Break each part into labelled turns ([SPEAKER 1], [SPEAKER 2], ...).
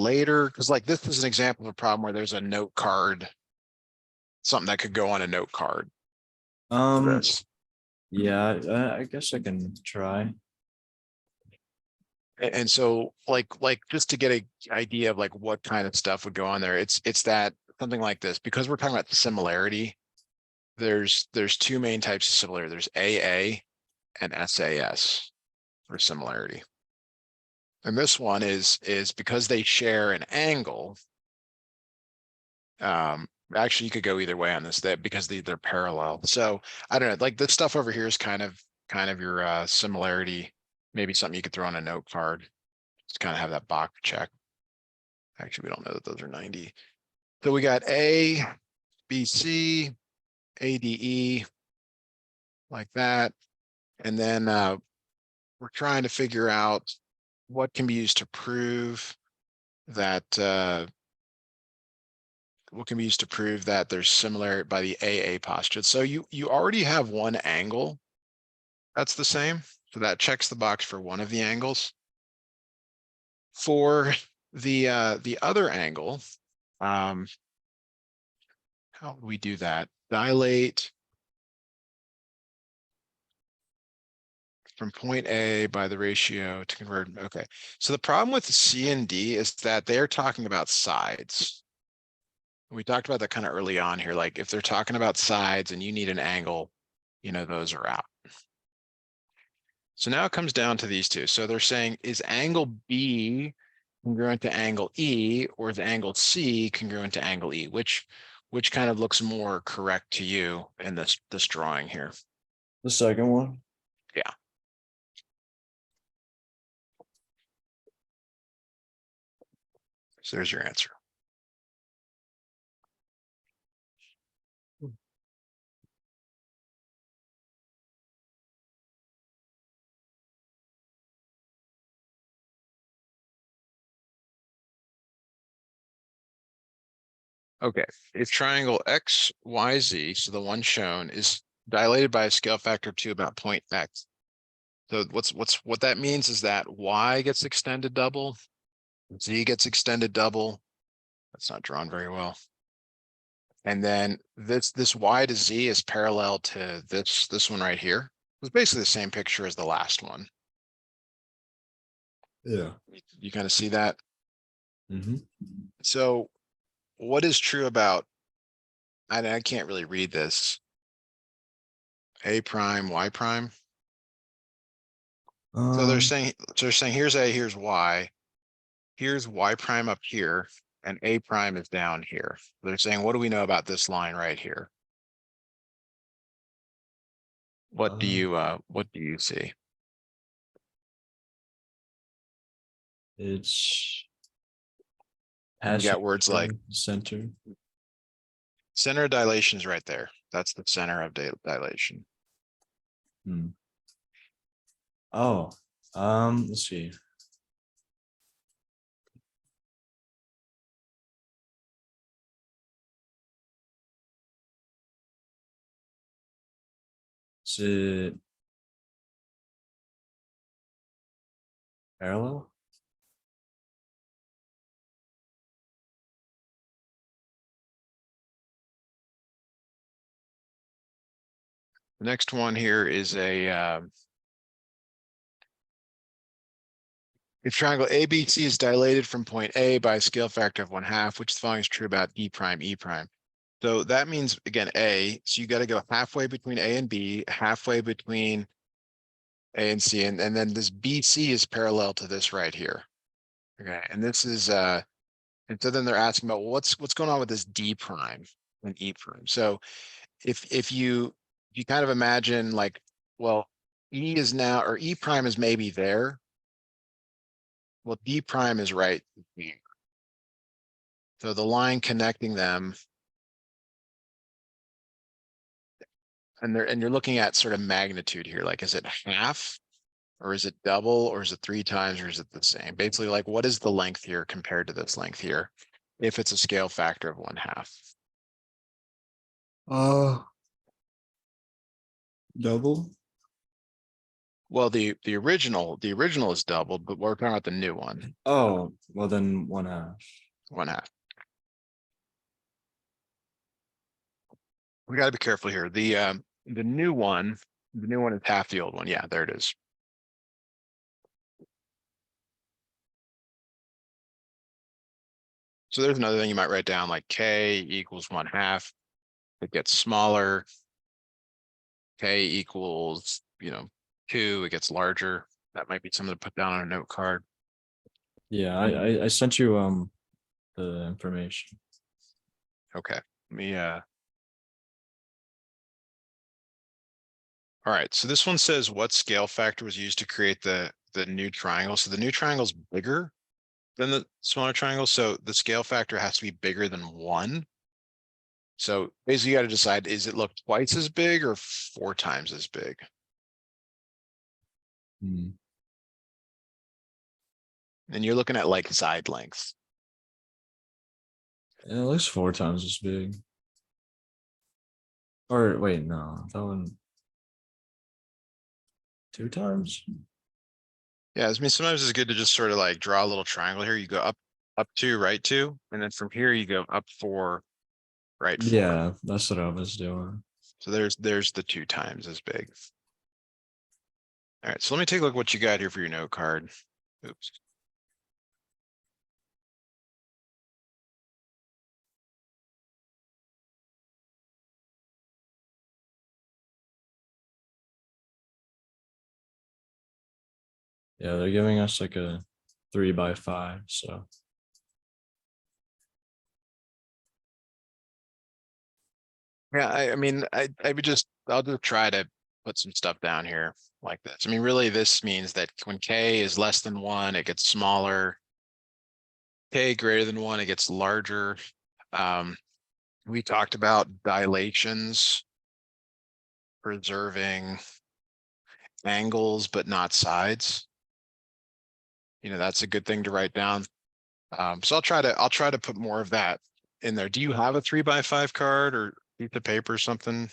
[SPEAKER 1] later, because like this is an example of a problem where there's a note card, something that could go on a note card. This.
[SPEAKER 2] Yeah, I guess I can try.
[SPEAKER 1] And so like just to get a idea of like what kind of stuff would go on there, it's that something like this, because we're talking about the similarity. There's two main types of similarity. There's AA and SAS for similarity. And this one is because they share an angle. Actually you could go either way on this, that because they're parallel. So I don't know, like this stuff over here is kind of your similarity, maybe something you could throw on a note card. Just kind of have that box check. Actually, we don't know that those are 90. So we got A, B, C, A, D, E, like that. And then we're trying to figure out what can be used to prove that there's similarity by the AA postulate. So you already have one angle that's the same. So that checks the box for one of the angles. For the other angle, how do we do that? Dilate from point A by the ratio to convert. Okay, so the problem with C and D is that they're talking about sides. We talked about that kind of early on here. Like if they're talking about sides and you need an angle, those are out. So now it comes down to these two. So they're saying, is angle B congruent to angle E, or is angle C congruent to angle E? Which kind of looks more correct to you in this drawing here?
[SPEAKER 2] The second one.
[SPEAKER 1] Yeah. So there's your answer. Okay, if triangle XYZ, so the one shown, is dilated by a scale factor of 2 about point X. So what that means is that Y gets extended double, Z gets extended double. That's not drawn very well. And then this Y to Z is parallel to this one right here. It's basically the same picture as the last one.
[SPEAKER 2] Yeah.
[SPEAKER 1] You kind of see that.
[SPEAKER 2] Mm-hmm.
[SPEAKER 1] So what is true about, I can't really read this, A prime, Y prime? So they're saying here's A, here's Y. Here's Y prime up here, and A prime is down here. They're saying, what do we know about this line right here? What do you see?
[SPEAKER 2] It's
[SPEAKER 1] You got words like
[SPEAKER 2] center.
[SPEAKER 1] center of dilation is right there. That's the center of dilation.
[SPEAKER 2] Oh, let's see. Is it parallel?
[SPEAKER 1] The next one here is a if triangle ABC is dilated from point A by a scale factor of 1/2, which the following is true about E prime, E prime. So that means, again, A, so you got to go halfway between A and B, halfway between A and C, and then this BC is parallel to this right here. Okay, and this is and so then they're asking about, well, what's going on with this D prime and E prime. So if you kind of imagine like, well, E is now, or E prime is maybe there. Well, D prime is right here. So the line connecting them, and you're looking at sort of magnitude here. Like, is it half, or is it double, or is it 3 times, or is it the same? Basically, like, what is the length here compared to this length here, if it's a scale factor of 1/2?
[SPEAKER 2] Double.
[SPEAKER 1] Well, the original is doubled, but we're talking about the new one,
[SPEAKER 2] Oh, well then 1/2.
[SPEAKER 1] 1/2. We gotta be careful here. The new one is half the old one. Yeah, there it is. So there's another thing you might write down, like K equals 1/2. It gets smaller. K equals, 2, it gets larger. That might be something to put down on a note card.
[SPEAKER 2] Yeah, I sent you the information.
[SPEAKER 1] Okay, let me all right, so this one says what scale factor was used to create the new triangle. So the new triangle is bigger than the smaller triangle, so the scale factor has to be bigger than 1. So basically you got to decide, is it look twice as big or 4 times as big?
[SPEAKER 2] Hmm.
[SPEAKER 1] And you're looking at like side lengths.
[SPEAKER 2] It looks 4 times as big. Or wait, no, that one 2 times.
[SPEAKER 1] Yeah, I mean, sometimes it's good to just sort of like draw a little triangle here. You go up 2, right 2, and then from here you go up 4, right 4.
[SPEAKER 2] Yeah, that's what I was doing.
[SPEAKER 1] So there's the 2 times as big. All right, so let me take a look what you got here for your note card. Oops.
[SPEAKER 2] Yeah, they're giving us like a 3x5, so
[SPEAKER 1] Yeah, I mean, I would I'll just try to put some stuff down here like this. I mean, really, this means that when K is less than 1, it gets smaller. K greater than 1, it gets larger. Um, we talked about dilations, preserving angles, but not sides. That's a good thing to write down. So I'll try to put more of that in there. Do you have a 3x5 card or piece of paper or something?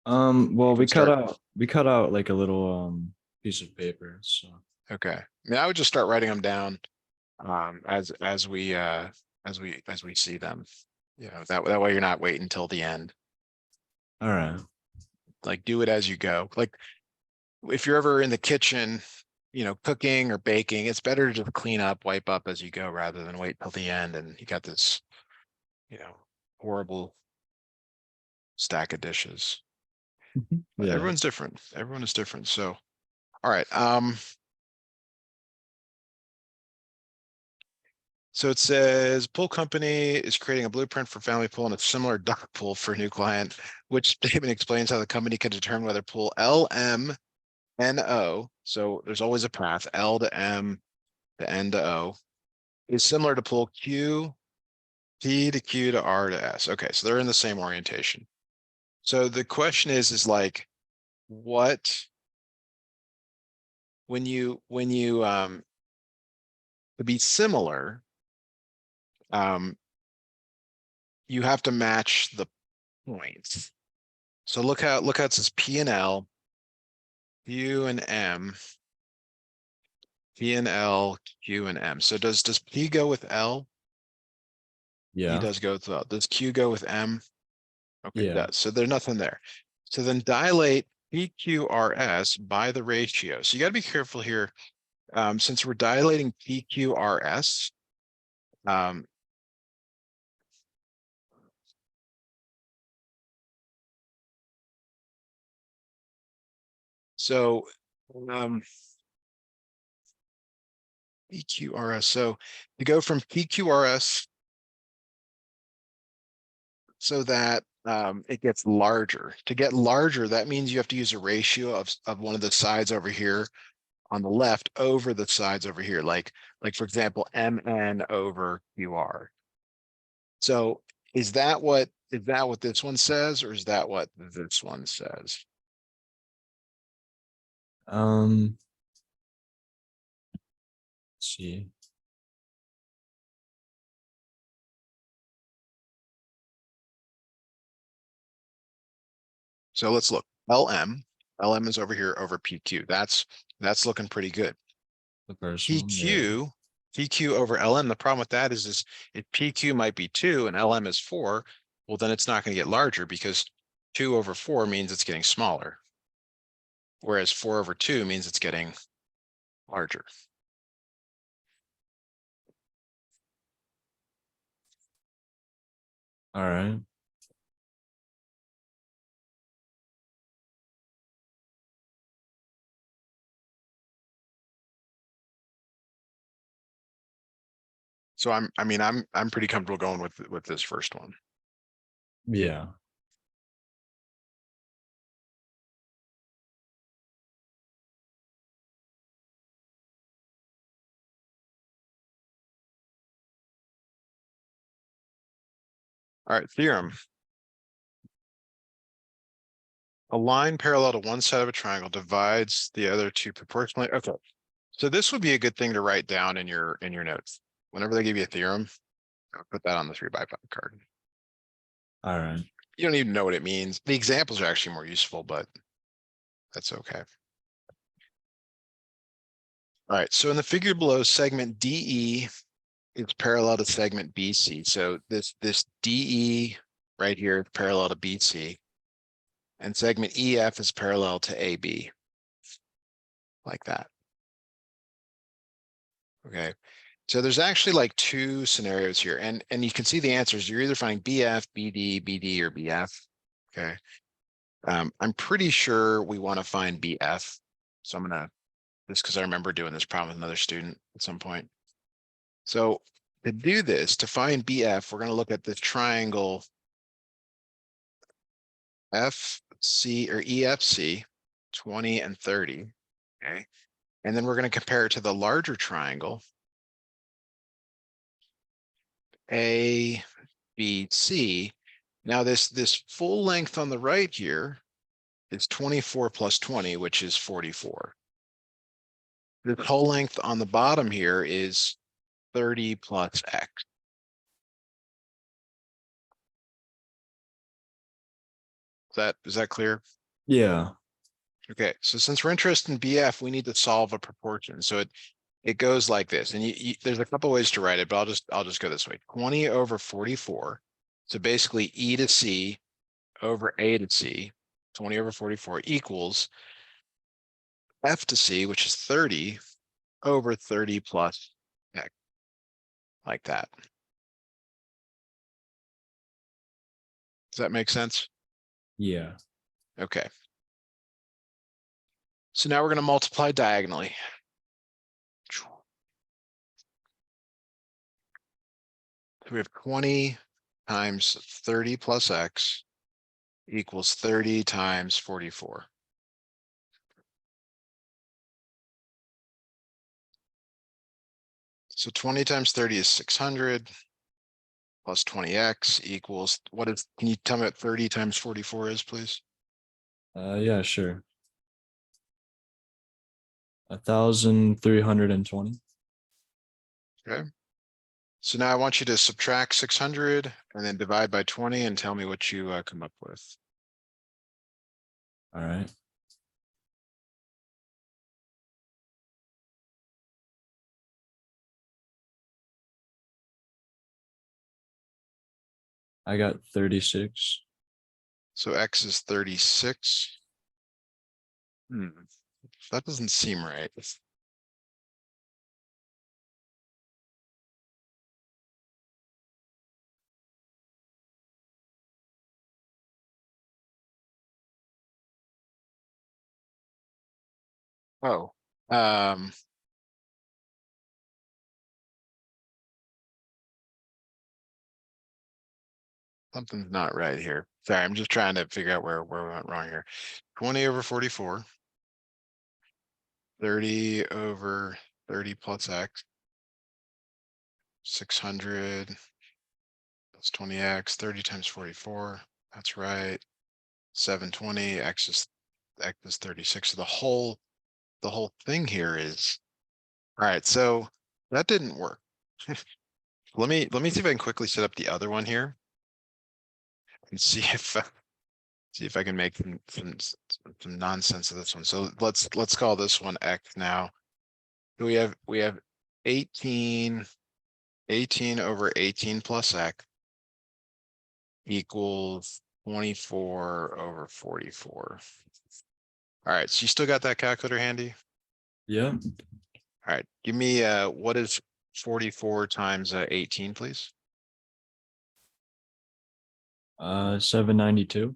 [SPEAKER 2] well
[SPEAKER 1] You can start.
[SPEAKER 2] we cut out like a little piece of paper, so
[SPEAKER 1] Okay. I mean, I would just start writing them down as we as we see them. That way you're not waiting until the end.
[SPEAKER 2] all right.
[SPEAKER 1] Like do it as you go. Like if you're ever in the kitchen, cooking or baking, it's better to just clean up, wipe up as you go rather than wait till the end and you got this, you know, horrible stack of dishes. But
[SPEAKER 2] Yeah.
[SPEAKER 1] everyone's different. Everyone is different. So, all right. So it says pool company is creating a blueprint for family pool and a similar duck pool for a new client, which statement explains how the company can determine whether pool L, M, N, O. So there's always a path L to M to N to O is similar to pool Q, P to Q to R to S. Okay, so they're in the same orientation. So the question is like, what when you to be similar, um, you have to match the points. So look how it says P and L, Q and M, P and L, Q and M. So does P go with L? P
[SPEAKER 2] Yeah.
[SPEAKER 1] does go with L. Does Q go with M? Okay, it
[SPEAKER 2] Yeah.
[SPEAKER 1] does. So there's nothing there. So then dilate PQRS by the ratio. So you got to be careful here. Since we're dilating PQRS, um, so um, PQRS. So to go from PQRS so that it gets larger. To get larger, that means you have to use a ratio of one of the sides over here on the left over the sides over here. Like for example, MN over QR. So is that what this one says, or is that what this one says?
[SPEAKER 2] Um, let's see.
[SPEAKER 1] So let's look. LM. LM is over here over PQ. That's looking pretty good.
[SPEAKER 2] The first one, yeah.
[SPEAKER 1] PQ over LM. The problem with that is if PQ might be 2 and LM is 4, well, then it's not going to get larger because 2 over 4 means it's getting smaller. Whereas 4 over 2 means it's getting larger.
[SPEAKER 2] All right.
[SPEAKER 1] So I'm pretty comfortable going with this first one.
[SPEAKER 2] Yeah.
[SPEAKER 1] All right, theorem. A line parallel to one side of a triangle divides the other two proportionally. Okay. So this would be a good thing to write down in your notes. Whenever they give you a theorem, I'll put that on the 3x5 card.
[SPEAKER 2] All right.
[SPEAKER 1] You don't even know what it means. The examples are actually more useful, but that's okay. All right, so in the figure below, segment DE is parallel to segment BC. So this DE right here is parallel to BC. And segment EF is parallel to AB. Like that. Okay. So there's actually like two scenarios here, and you can see the answers. You're either finding BF, BD, BD, or BF. Okay. I'm pretty sure we want to find BF. So I'm gonna, just because I remember doing this problem with another student at some point. So to do this, to find BF, we're gonna look at this triangle FC or EFC, 20 and 30. Okay. And then we're gonna compare it to the larger triangle, ABC. Now this full length on the right here is 24 plus 20, which is 44. The whole length on the bottom here is 30 plus X. Is that clear?
[SPEAKER 2] Yeah.
[SPEAKER 1] Okay, so since we're interested in BF, we need to solve a proportion. So it goes like this, and there's a couple ways to write it, but I'll just go this way. 20 over 44. So basically E to C over A to C, 20 over 44 equals F to C, which is 30 over 30 plus X, like that. Does that make sense?
[SPEAKER 2] Yeah.
[SPEAKER 1] Okay. So now we're going to multiply diagonally. So we have 20 times 30 plus X equals 30 times 44. So 20 times 30 is 600 plus 20X equals, can you tell me what 30 times 44 is, please?
[SPEAKER 2] Yeah, sure. 1,320.
[SPEAKER 1] Okay. So now I want you to subtract 600 and then divide by 20 and tell me what you come up with.
[SPEAKER 2] All right. I got 36.
[SPEAKER 1] So X is 36. That doesn't seem right. Oh, something's not right here. Sorry, I'm just trying to figure out where we went wrong here. 20 over 44. 30 over 30 plus X. 600 plus 20X, 30 times 44. That's right. 720, X is 36. So the whole thing here is, all right, so that didn't work. Let me see if I can quickly set up the other one here and see if See if I can make some nonsense of this one. So let's call this one X now. We have 18 over 18 plus X equals 24 over 44. All right, so you still got that calculator handy?
[SPEAKER 2] Yeah.
[SPEAKER 1] All right, give me what is 44 times 18, please?
[SPEAKER 2] 792.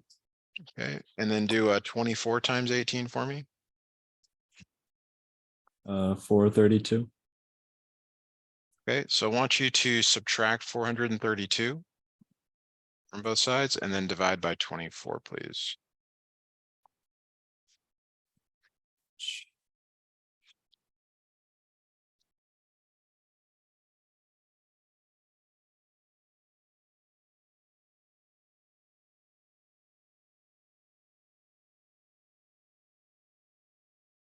[SPEAKER 1] Okay, and then do 24 times 18 for me.
[SPEAKER 2] 432.
[SPEAKER 1] Okay, so I want you to subtract 432 from both sides and then divide by 24, please.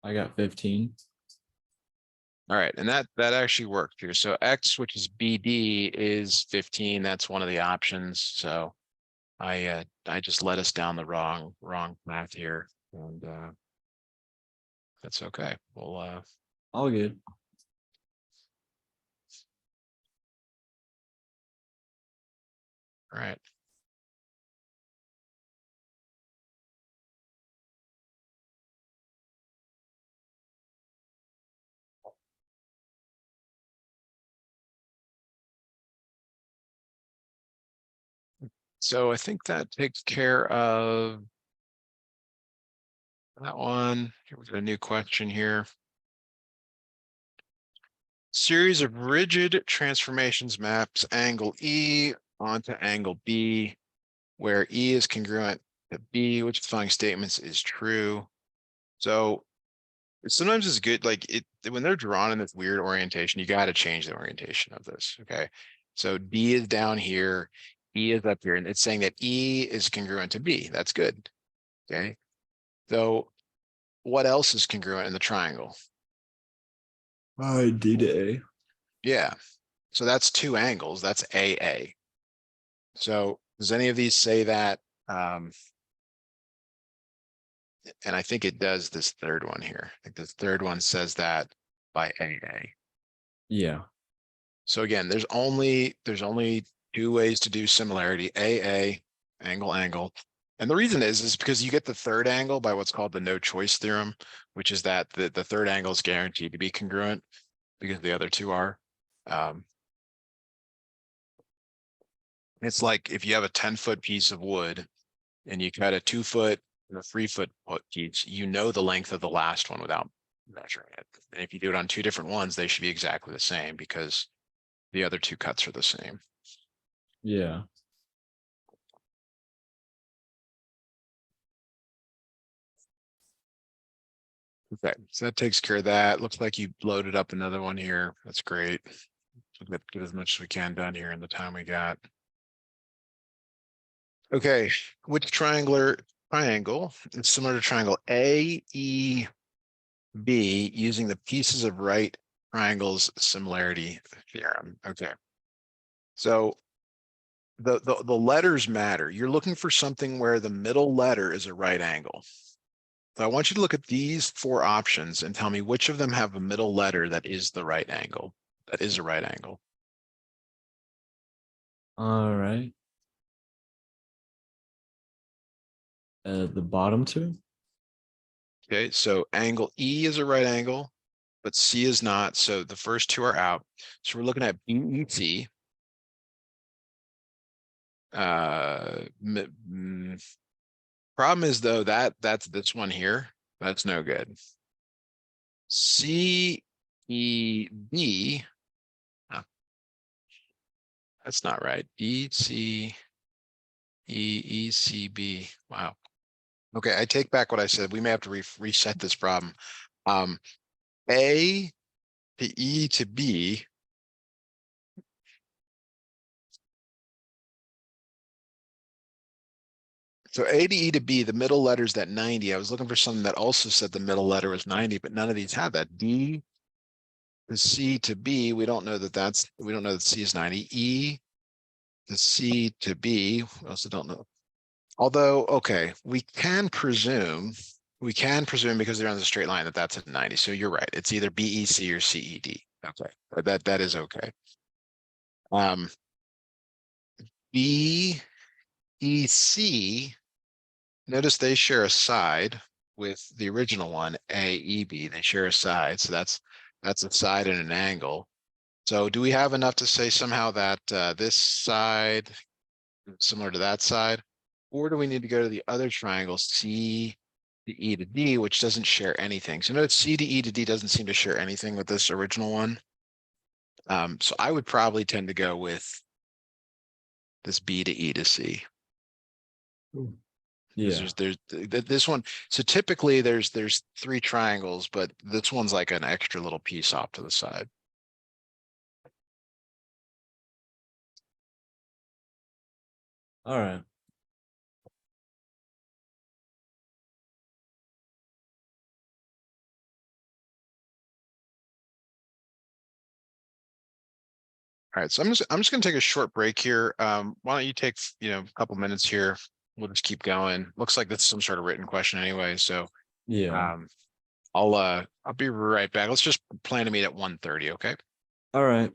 [SPEAKER 2] I got 15.
[SPEAKER 1] All right, and that actually worked here. So X, which is BD, is 15. That's one of the options. So I just led us down the wrong path here, and that's okay. We'll
[SPEAKER 2] All good.
[SPEAKER 1] all right. So I think that takes care of that one. Here we got a new question here. Series of rigid transformations maps angle E onto angle B, where E is congruent to B, which of the following statements is true. So sometimes it's good, like when they're drawn in this weird orientation, you got to change the orientation of this. Okay. So D is down here, E is up here, and it's saying that E is congruent to B. That's good. Okay. So what else is congruent in the triangle?
[SPEAKER 2] I did A.
[SPEAKER 1] Yeah. So that's two angles. That's AA. So does any of these say that? And I think it does this third one here. I think this third one says that by AA.
[SPEAKER 2] Yeah.
[SPEAKER 1] So again, there's only two ways to do similarity, AA, angle. And the reason is because you get the third angle by what's called the no choice theorem, which is that the third angle is guaranteed to be congruent because the other two are. It's like if you have a 10-foot piece of wood and you cut a 2-foot and a 3-foot piece, you know the length of the last one without measuring it. And if you do it on two different ones, they should be exactly the same because the other two cuts are the same.
[SPEAKER 2] Yeah.
[SPEAKER 1] Okay, so that takes care of that. Looks like you loaded up another one here. That's great. We'll get as much as we can done here in the time we got. Okay, which triangle is similar to triangle AEB using the pieces of right triangles similarity theorem? Okay. So the letters matter. You're looking for something where the middle letter is a right angle. So I want you to look at these four options and tell me which of them have a middle letter that is the right angle. That is a right angle.
[SPEAKER 2] All right. The bottom two.
[SPEAKER 1] Okay, so angle E is a right angle, but C is not. So the first two are out. So we're looking at BET. Problem is though that's this one here. That's no good. CEB. That's not right. ECEECB. Wow. Okay, I take back what I said. We may have to reset this problem. A to E to B. So A to E to B, the middle letter is that 90. I was looking for something that also said the middle letter was 90, but none of these have that. D to C to B, we don't know that C is 90. E to C to B, we also don't know. Although, okay, we can presume because they're on the straight line that that's a 90. So you're right. It's either BEC or CED. Okay, that is okay. Um, BEC, notice they share a side with the original one, AEB. They share a side, so that's a side and an angle. So do we have enough to say somehow that this side is similar to that side? Or do we need to go to the other triangle, C to E to D, which doesn't share anything? So notice C to E to D doesn't seem to share anything with this original one. So I would probably tend to go with this B to E to C. Because
[SPEAKER 2] Yeah.
[SPEAKER 1] this one, so typically there's three triangles, but this one's like an extra little piece off to the side.
[SPEAKER 2] All right.
[SPEAKER 1] All right, so I'm just gonna take a short break here. Why don't you take, a couple minutes here? We'll just keep going. Looks like that's some sort of written question anyway, so
[SPEAKER 2] Yeah.
[SPEAKER 1] um I'll be right back. Let's just plan to meet at 1:30, okay?
[SPEAKER 2] All right.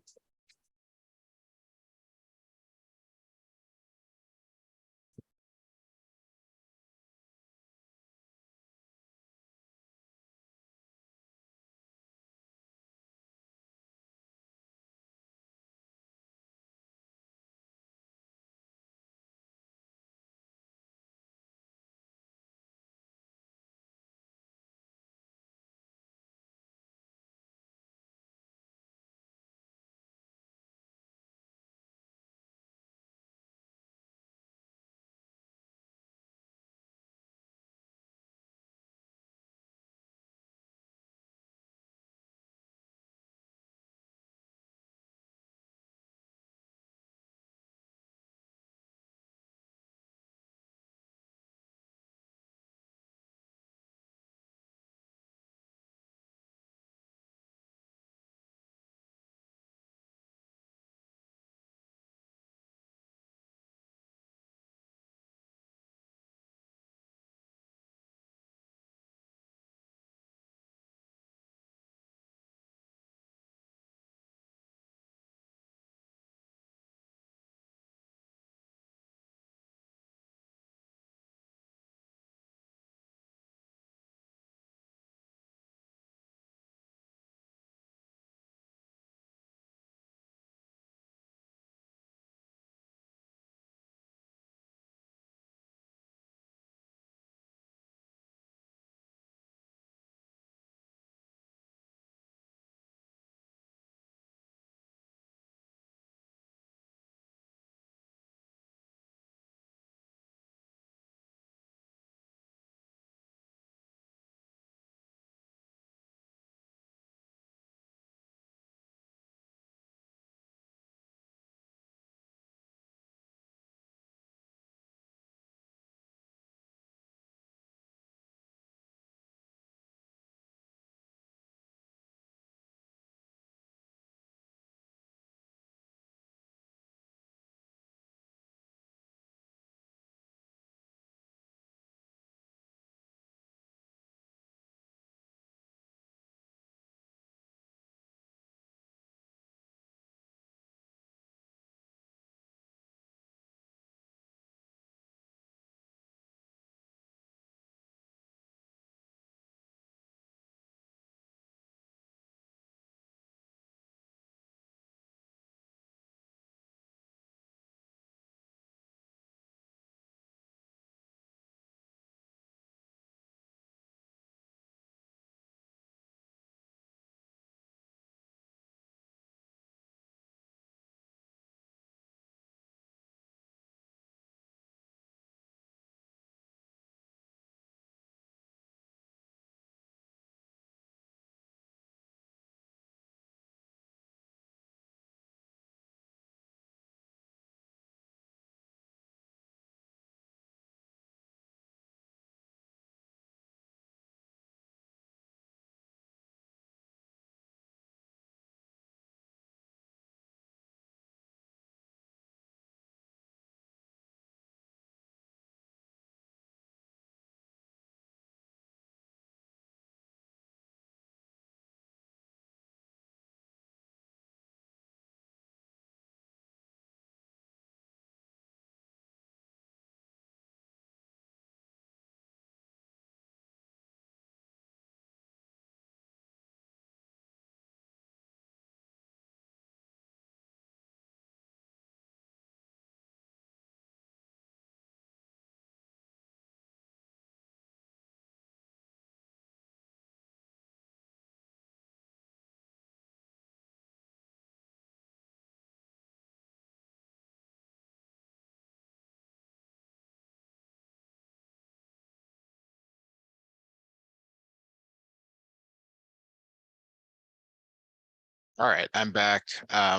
[SPEAKER 1] All right, I'm back.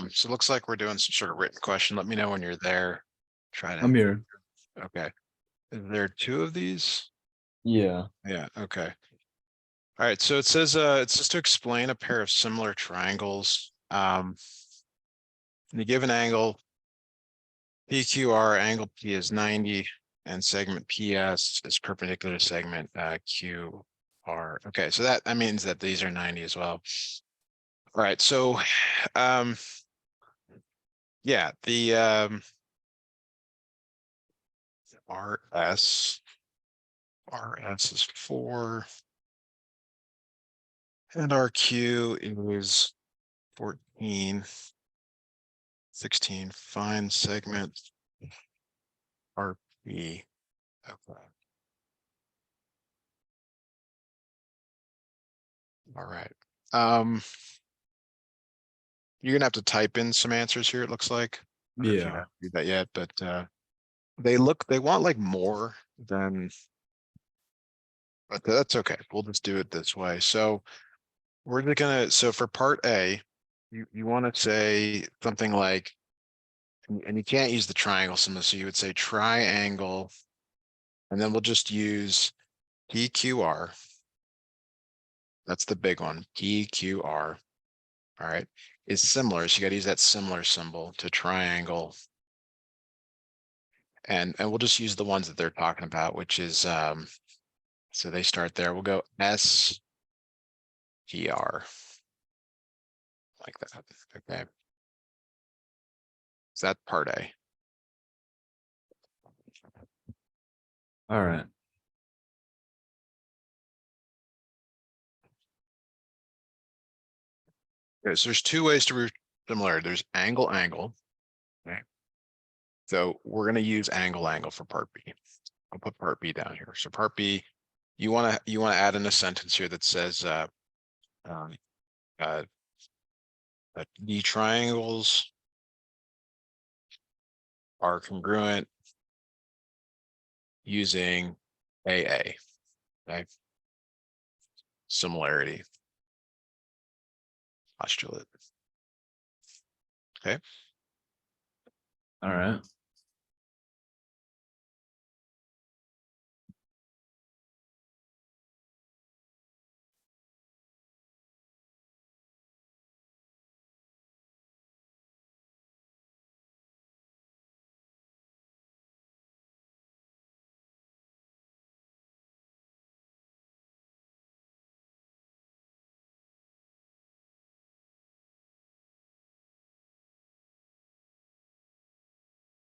[SPEAKER 1] So it looks like we're doing some sort of written question. Let me know when you're there. Try
[SPEAKER 2] I'm
[SPEAKER 1] to,
[SPEAKER 2] here.
[SPEAKER 1] okay. Is there two of these?
[SPEAKER 2] Yeah.
[SPEAKER 1] Yeah, okay. All right, so it says, it's just to explain a pair of similar triangles. In a given angle, PQR, angle P is 90 and segment PS is perpendicular to segment QR. Okay, so that means that these are 90 as well. All right, so yeah, the RS is 4 and RQ is 14, 16. Find segment RP. Okay. All right. You're gonna have to type in some answers here, it looks like. I don't know if you
[SPEAKER 2] Yeah.
[SPEAKER 1] have to do that yet, but they want like more than, but that's okay. We'll just do it this way. So we're just gonna, so for part A, you want to say something like, and you can't use the triangle symbol, so you would say triangle, and then we'll just use PQR. That's the big one, PQR. All right, is similar. So you got to use that similar symbol to triangle. And we'll just use the ones that they're talking about, which is so they start there. We'll go SPR like that. Okay. Is that part A?
[SPEAKER 2] All right.
[SPEAKER 1] Okay, so there's two ways to root similarity. There's angle, angle. Okay. So we're going to use angle, angle for part B. I'll put part B down here. So part B, you want to add in a sentence here that says um, uh, the triangles are congruent using AA. Okay. Similarity postulate. Okay.
[SPEAKER 2] All right.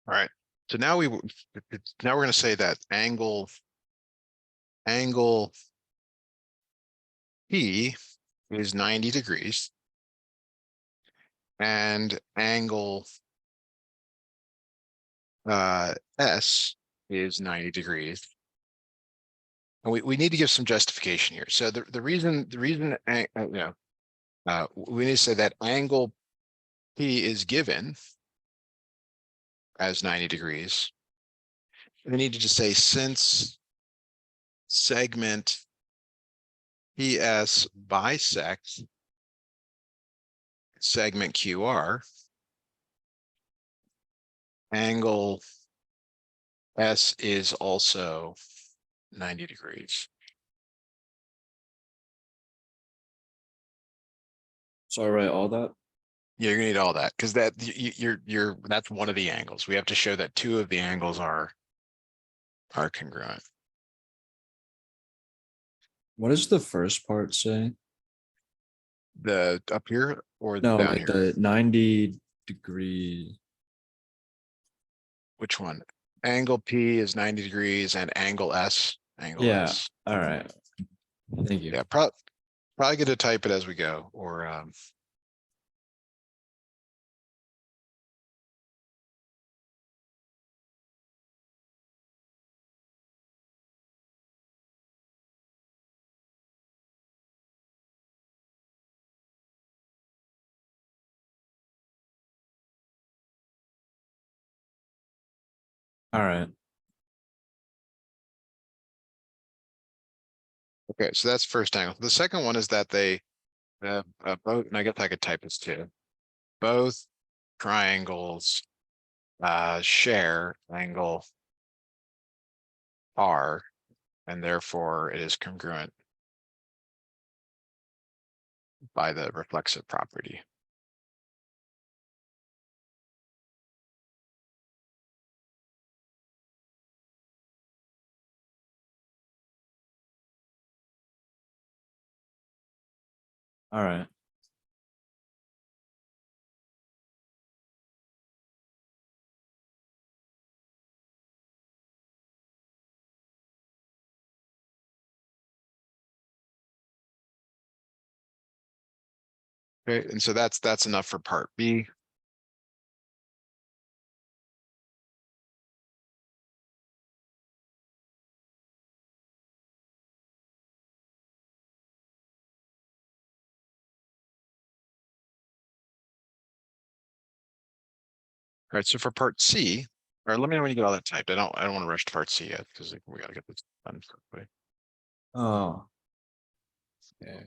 [SPEAKER 1] All right. So now now we're going to say that angle P is 90 degrees and angle S is 90 degrees. And we need to give some justification here. So the reason we need to say that angle P is given as 90 degrees. We need to just say since segment PS bisects segment QR, angle S is also 90 degrees.
[SPEAKER 2] So I write all that.
[SPEAKER 1] Yeah, you're gonna need all that because that's one of the angles. We have to show that two of the angles are congruent.
[SPEAKER 2] What does the first part say?
[SPEAKER 1] The up here or
[SPEAKER 2] No,
[SPEAKER 1] down
[SPEAKER 2] like
[SPEAKER 1] here?
[SPEAKER 2] the 90 degree.
[SPEAKER 1] Which one? Angle P is 90 degrees and angle S, angle
[SPEAKER 2] Yeah.
[SPEAKER 1] S.
[SPEAKER 2] All right. Thank you.
[SPEAKER 1] Yeah, probably get to type it as we go, or
[SPEAKER 2] All right.
[SPEAKER 1] okay, so that's first angle. The second one is that Both, and I guess I could type this too. Both triangles share angle R, and therefore it is congruent by the reflexive property.
[SPEAKER 2] All right.
[SPEAKER 1] Okay, and so that's enough for part B. All right, so for part C, or let me know when you get all that typed. I don't want to rush to part C yet because we gotta get this done quickly.
[SPEAKER 2] Oh. Okay.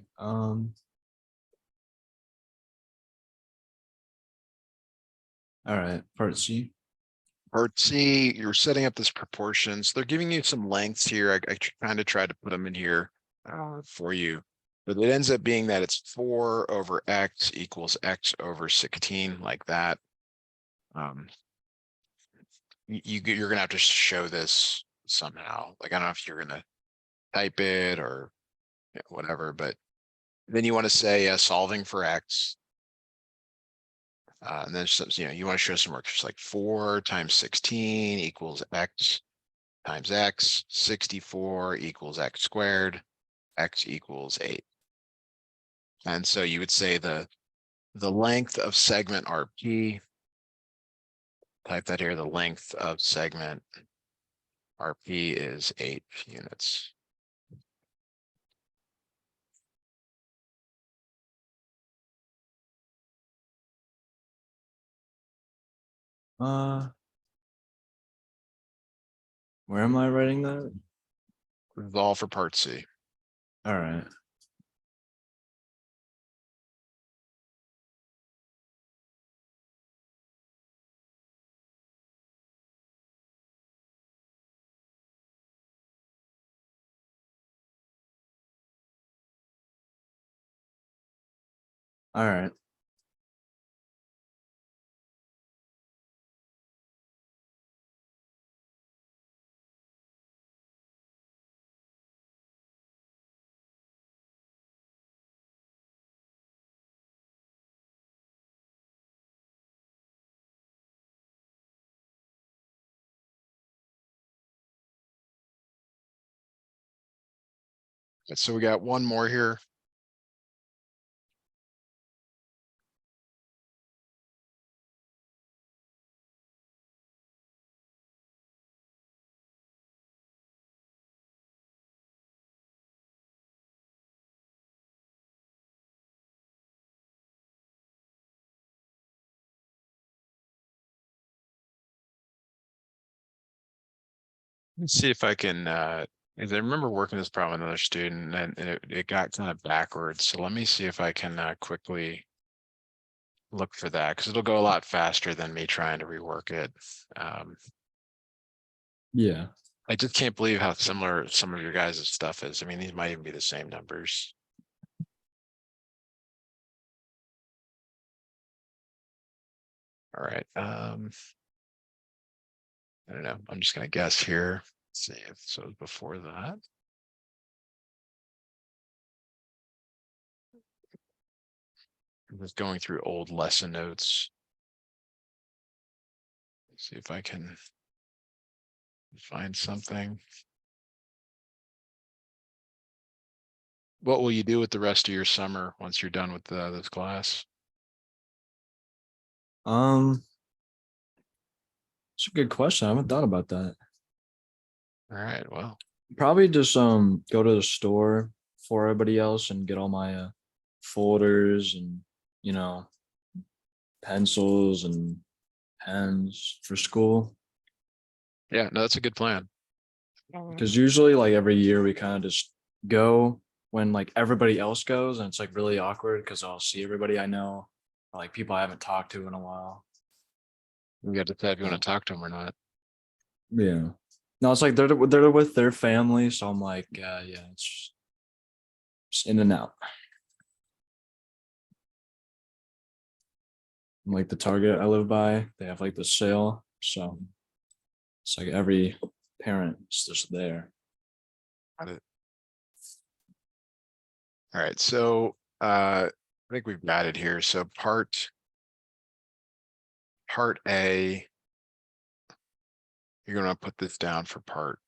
[SPEAKER 2] All right. Part C.
[SPEAKER 1] Part C, you're setting up this proportions. They're giving you some lengths here. I kind of tried to put them in here for you. But it ends up being that it's 4 over X equals X over 16, like that. You're gonna have to show this somehow. Like, I don't know if you're gonna type it or whatever, but then you want to say solving for X. And then you want to show some work. Just like 4 times 16 equals X times X, 64 equals X squared, X equals 8. And so you would say the length of segment RP, type that here, the length of segment RP is 8 units.
[SPEAKER 2] Uh, where am I writing that?
[SPEAKER 1] This is all for part C.
[SPEAKER 2] All right. All right.
[SPEAKER 1] So we got one more here. Let's see if I can, as I remember working this problem with another student and it got kind of backwards. So let me see if I can quickly look for that because it'll go a lot faster than me trying to rework it.
[SPEAKER 2] Yeah.
[SPEAKER 1] I just can't believe how similar some of your guys' stuff is. I mean, these might even be the same numbers. All right. I don't know. I'm just gonna guess here. Let's see if so before that. I'm just going through old lesson notes. See if I can find something. What will you do with the rest of your summer once you're done with this class?
[SPEAKER 2] Um, it's a good question. I haven't thought about that.
[SPEAKER 1] All right, well,
[SPEAKER 2] Probably just go to the store for everybody else and get all my folders and you know pencils and pens for school.
[SPEAKER 1] yeah, no, that's a good plan.
[SPEAKER 2] Because usually like every year we kind of just go when like everybody else goes, and it's like really awkward because I'll see everybody I know, or like people I haven't talked to in a while.
[SPEAKER 1] You got to decide if you
[SPEAKER 2] Uh,
[SPEAKER 1] want to talk to them or not.
[SPEAKER 2] yeah. No, it's like they're with their family, so I'm like, yeah, it's just in and out. And, like the Target I live by, they have like the sale, so it's like every parent is just there.
[SPEAKER 1] Got it. All right, so I think we've got it here. So part A, you're gonna put this down for part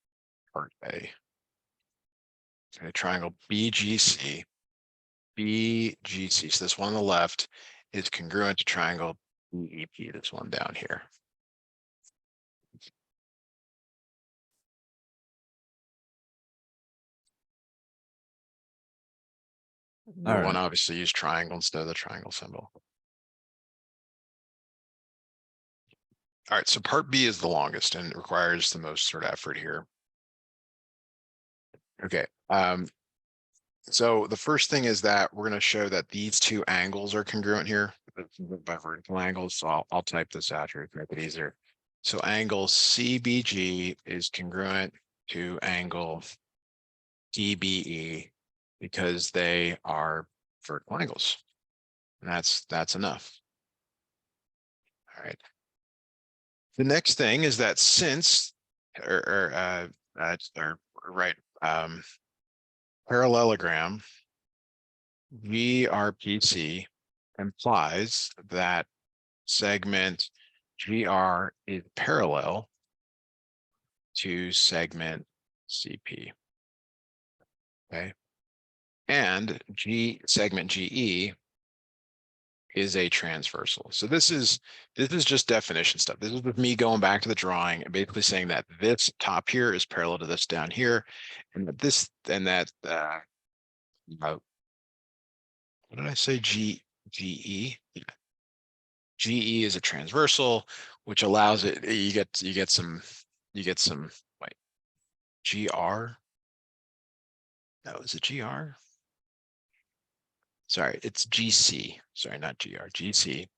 [SPEAKER 1] A. Okay, triangle BGC. BGC. So this one on the left is congruent to triangle BEP, this one down here.
[SPEAKER 2] All
[SPEAKER 1] You want
[SPEAKER 2] right.
[SPEAKER 1] to obviously use triangle instead of the triangle symbol. All right, so part B is the longest and it requires the most sort of effort here. Okay, so the first thing is that we're going to show that these two angles are congruent here by vertical angles. So I'll type this out here to make it easier. So angle CBG is congruent to angle DBE because they are vertical angles. And that's enough. All right. The next thing is that since or right parallelogram VRPC implies that segment GR is parallel to segment CP. Okay. And segment GE is a transversal. So this is just definition stuff. This is with me going back to the drawing and basically saying that this top here is parallel to this down here, and that this and that what did I say? GE? GE is a transversal, which allows it, you get some wait, GR. No, is it GR? Sorry, it's GC. Sorry, not GR, GC.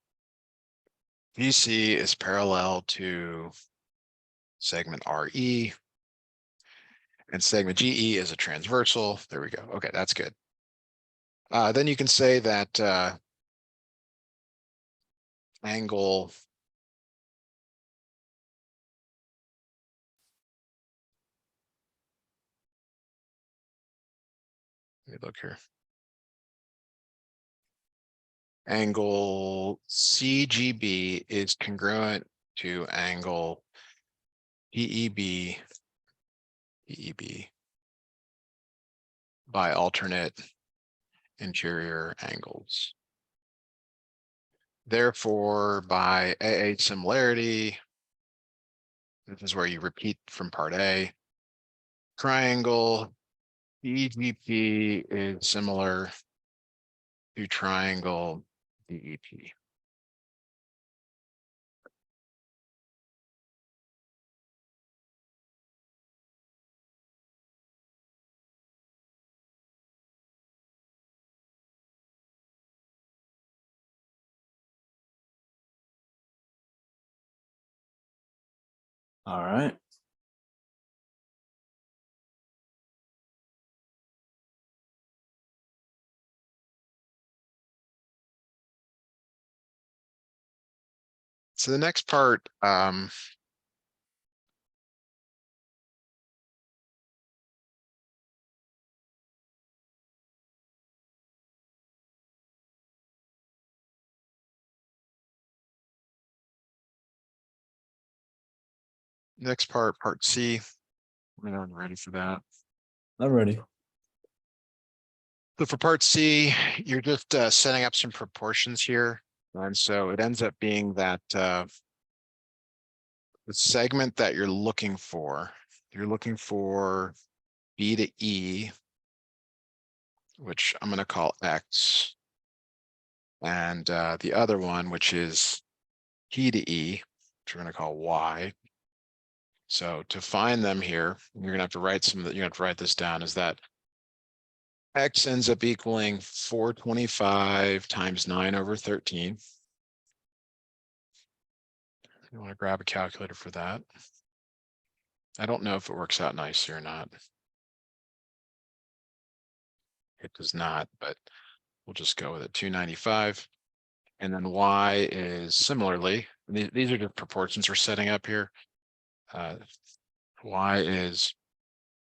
[SPEAKER 1] GC is parallel to segment RE, and segment GE is a transversal. There we go. Okay, that's good. Then you can say that angle let me look here. Angle CGB is congruent to angle PEB by alternate interior angles. Therefore, by AA similarity, this is where you repeat from part A, triangle EGP is similar to triangle DEP.
[SPEAKER 2] All right.
[SPEAKER 1] So the next part, part C. We're ready for that.
[SPEAKER 2] I'm ready.
[SPEAKER 1] So for part C, you're just setting up some proportions here. And so it ends up being that the segment that you're looking for B to E, which I'm going to call X. And the other one, which is P to E, which we're going to call Y. So to find them here, you're going to have to write this down, is that X ends up equaling 425 times 9/13. You want to grab a calculator for that. I don't know if it works out nicely or not. It does not, but we'll just go with it. 295. And then Y is similarly, these are the proportions we're setting up here. Y is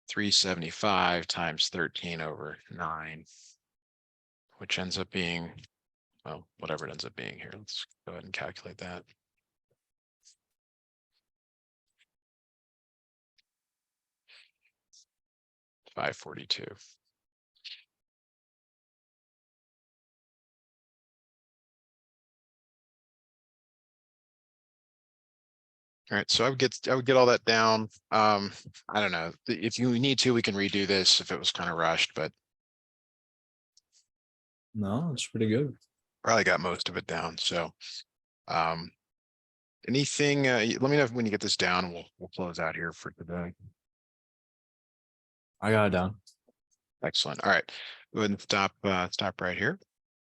[SPEAKER 1] 375 times 13/9, which ends up being, well, whatever it ends up being here. Let's go ahead and calculate that. $542. All right, so I would get all that down. I don't know. If you need to, we can redo this if it was kind of rushed, but
[SPEAKER 2] No, it's pretty good.
[SPEAKER 1] probably got most of it down. So anything, let me know when you get this down, and we'll close out here for today.
[SPEAKER 2] I got it down.
[SPEAKER 1] Excellent. All right, go ahead and stop right here.